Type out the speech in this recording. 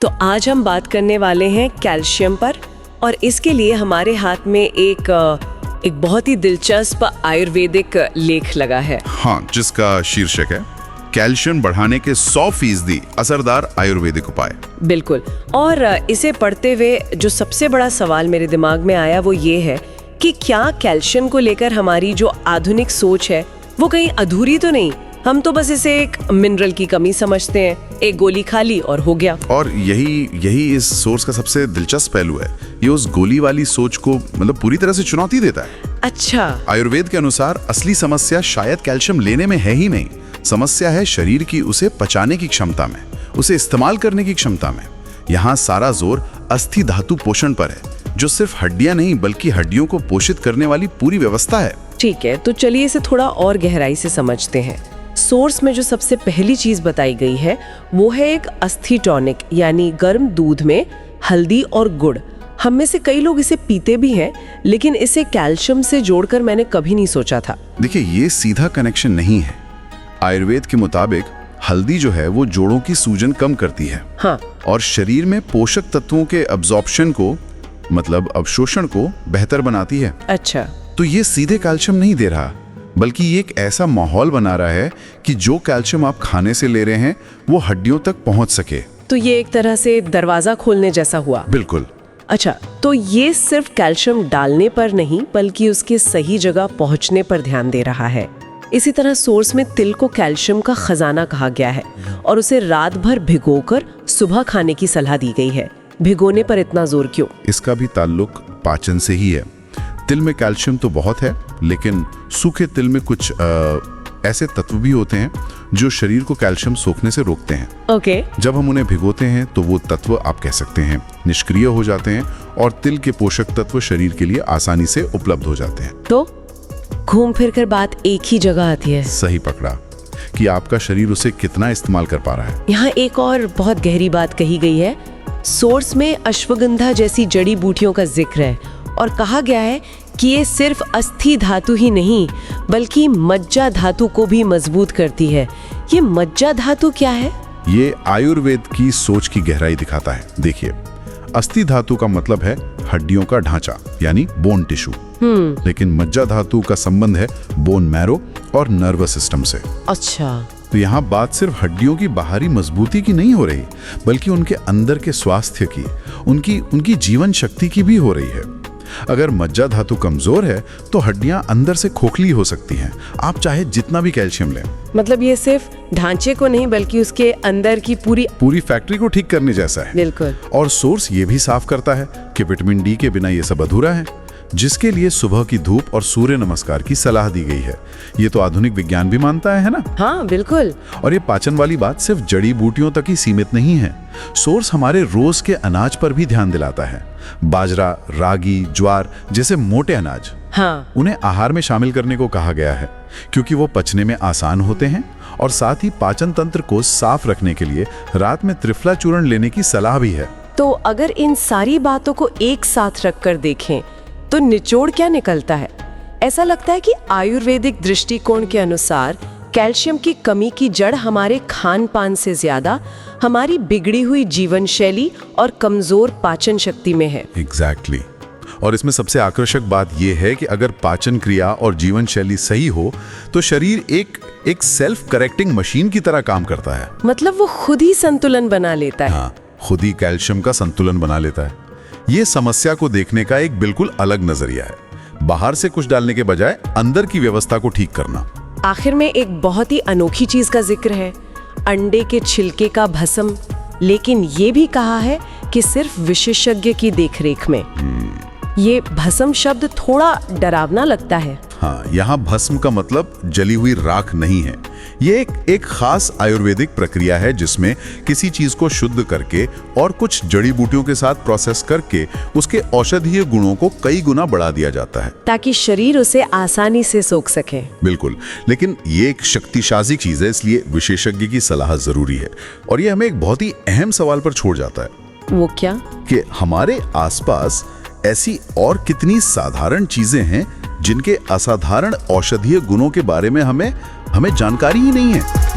तो आज हम बात करने वाले हैं कैल्शियम पर, और इसके लिए हमारे हाथ में एक बहुत ही दिलचस्प आयुर्वेदिक लेख लगा है। हाँ, जिसका शीर्षक है कैल्शियम बढ़ाने के 100% असरदार आयुर्वेदिक उपाय। बिल्कुल। और इसे पढ़ते हुए जो सबसे बड़ा सवाल मेरे दिमाग में आया वो ये है कि क्या कैल्शियम को लेकर हमारी जो आधुनिक सोच है वो कहीं अधूरी तो नहीं? हम तो बस इसे एक मिनरल की कमी समझते हैं, एक गोली खा ली और हो गया। और यही इस सोर्स का सबसे दिलचस्प पहलू है। ये उस गोली वाली सोच को पूरी तरह से चुनौती देता है। अच्छा। आयुर्वेद के अनुसार असली समस्या शायद कैल्शियम लेने में है ही नहीं, समस्या है शरीर की उसे पचाने की क्षमता में, उसे इस्तेमाल करने की क्षमता में। यहाँ सारा जोर अस्थि धातु पोषण पर है, जो सिर्फ हड्डियां नहीं बल्कि हड्डियों को पोषित करने वाली पूरी व्यवस्था है। ठीक है, तो चलिए इसे थोड़ा और गहराई से समझते हैं। सोर्स में जो सबसे पहली चीज बताई गई है वो है एक अस्थि टॉनिक, यानी गर्म दूध में हल्दी और गुड़। हम में से कई लोग इसे पीते भी हैं, लेकिन इसे कैल्शियम से जोड़कर मैंने कभी नहीं सोचा था। देखिए, ये सीधा कनेक्शन नहीं है। आयुर्वेद के मुताबिक हल्दी जो है वो जोड़ों की सूजन कम करती है। हाँ। और शरीर में पोषक तत्वों के अब्जॉर्प्शन को, अवशोषण को बेहतर बनाती है। अच्छा। तो ये सीधे कैल्शियम नहीं दे रहा, बल्कि ये एक ऐसा माहौल बना रहा है कि जो कैल्शियम आप खाने से ले रहे हैं वो हड्डियों तक पहुंच सके। तो ये एक तरह से दरवाजा खोलने जैसा हुआ। बिल्कुल। अच्छा, तो ये सिर्फ कैल्शियम डालने पर नहीं बल्कि उसके सही जगह पहुंचने पर ध्यान दे रहा है। इसी तरह सोर्स में तिल को कैल्शियम का खजाना कहा गया है और उसे रात भर भिगोकर सुबह खाने की सलाह दी गई है। भिगोने पर इतना जोर क्यों? इसका भी ताल्लुक पाचन से ही है। तिल में कैल्शियम तो बहुत है, लेकिन सूखे तिल में कुछ ऐसे तत्व भी होते हैं जो शरीर को कैल्शियम सोखने से रोकते हैं। ओके। जब हम उन्हें भिगोते हैं तो वो तत्व, आप कह सकते हैं, निष्क्रिय हो जाते हैं और तिल के पोषक तत्व शरीर के लिए आसानी से उपलब्ध हो जाते हैं। तो घूम फिर कर बात एक ही जगह आती है। सही पकड़ा कि आपका शरीर उसे कितना इस्तेमाल कर पा रहा है। यहाँ एक और बहुत गहरी बात कही गई है। सोर्स में अश्वगंधा जैसी जड़ी बूटियों का जिक्र है और कहा गया है कि ये सिर्फ अस्थि धातु ही नहीं बल्कि मज्जा धातु को भी मजबूत करती है। ये मज्जा धातु क्या है? ये आयुर्वेद की सोच की गहराई दिखाता है। देखिए, अस्थि धातु का मतलब है हड्डियों का ढांचा, यानी बोन टिश्यू। लेकिन मज्जा धातु का संबंध है बोन मैरो और नर्वस सिस्टम से। अच्छा। तो यहाँ बात सिर्फ हड्डियों की बाहरी मजबूती की नहीं हो रही, बल्कि उनके अंदर के स्वास्थ्य की, उनकी जीवन शक्ति की भी हो रही है। अगर मज्जा धातु कमजोर है तो हड्डियां अंदर से खोखली हो सकती हैं, आप चाहे जितना भी कैल्शियम लें। मतलब ये सिर्फ ढांचे को नहीं बल्कि उसके अंदर की पूरी फैक्ट्री को ठीक करने जैसा है। बिल्कुल। और सोर्स ये भी साफ करता है कि विटामिन डी के बिना ये सब अधूरा है, जिसके लिए सुबह की धूप और सूर्य नमस्कार की सलाह दी गई है। ये तो आधुनिक विज्ञान भी मानता है ना? हाँ, बिल्कुल। और ये पाचन वाली बात सिर्फ जड़ी बूटियों तक ही सीमित नहीं है। सोर्स हमारे रोज के अनाज पर भी ध्यान दिलाता है। बाजरा, रागी, ज्वार जैसे मोटे अनाज, हाँ, उन्हें आहार में शामिल करने को कहा गया है, क्योंकि वो पचने में आसान होते हैं और साथ ही पाचन तंत्र को साफ रखने के लिए रात में त्रिफला चूर्ण लेने की सलाह भी है। तो अगर इन सारी बातों को एक साथ रखकर देखें तो निचोड़ क्या निकलता है? ऐसा लगता है कि आयुर्वेदिक दृष्टिकोण के अनुसार कैल्शियम की कमी की जड़ हमारे खान पान से ज्यादा हमारी बिगड़ी हुई जीवन शैली और कमजोर पाचन शक्ति में है। एग्जैक्टली। और इसमें सबसे आकर्षक बात यह है कि अगर पाचन क्रिया और जीवन शैली सही हो तो शरीर एक सेल्फ करेक्टिंग मशीन की तरह काम करता है। मतलब वो खुद ही संतुलन बना लेता है। हाँ, खुद ही कैल्शियम का संतुलन बना लेता है। ये समस्या को देखने का एक बिल्कुल अलग नजरिया है। बाहर से कुछ डालने के बजाय अंदर की व्यवस्था को ठीक करना। आखिर में एक बहुत ही अनोखी चीज का जिक्र है, अंडे के छिलके का भस्म। लेकिन ये भी कहा है कि सिर्फ विशेषज्ञ की देखरेख में। ये भस्म शब्द थोड़ा डरावना लगता है। हाँ, यहाँ भस्म का मतलब जली हुई राख नहीं है। ये एक खास आयुर्वेदिक प्रक्रिया है जिसमें किसी चीज को शुद्ध करके और कुछ जड़ी बूटियों के साथ प्रोसेस करके उसके औषधीय गुणों को कई गुना बढ़ा दिया जाता है, ताकि शरीर उसे आसानी से सोख सके। बिल्कुल। लेकिन ये एक शक्तिशाली चीज है, इसलिए विशेषज्ञ की सलाह जरूरी है। और ये हमें एक बहुत ही अहम सवाल पर छोड़ जाता है। वो क्या? कि हमारे आसपास ऐसी और कितनी साधारण चीजें हैं जिनके असाधारण औषधीय गुणों के बारे में हमें जानकारी ही नहीं है।